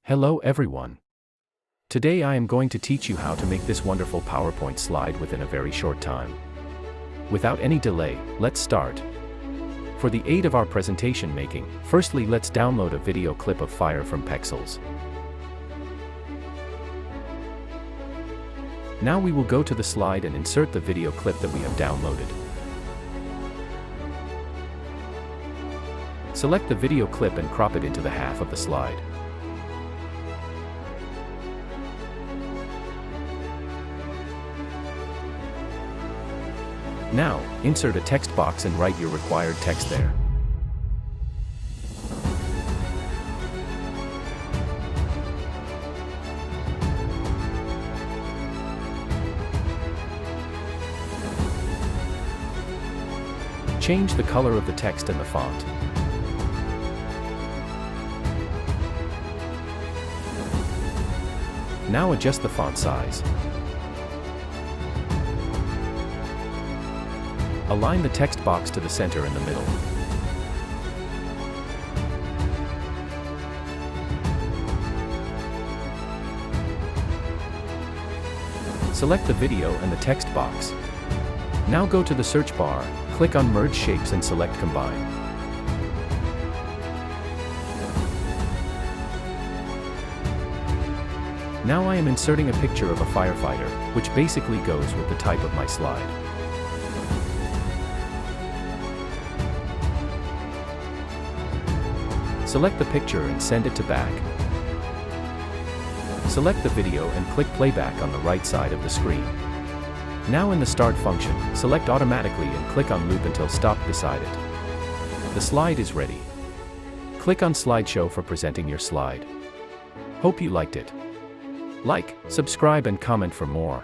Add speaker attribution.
Speaker 1: Hello everyone. Today I am going to teach you how to make this wonderful PowerPoint slide within a very short time. Without any delay, let's start. For the aid of our presentation making, firstly let's download a video clip of fire from Pexels. Now we will go to the slide and insert the video clip that we have downloaded. Select the video clip and crop it into the half of the slide. Now, insert a text box and write your required text there. Change the color of the text and the font. Now adjust the font size. Align the text box to the center in the middle. Select the video and the text box. Now go to the search bar, click on Merge Shapes and select Combine. Now I am inserting a picture of a firefighter, which basically goes with the type of my slide. Select the picture and send it to back. Select the video and click playback on the right side of the screen. Now in the Start function, select Automatically and click on Loop until Stop beside it. The slide is ready. Click on Slideshow for presenting your slide. Hope you liked it. Like, subscribe and comment for more.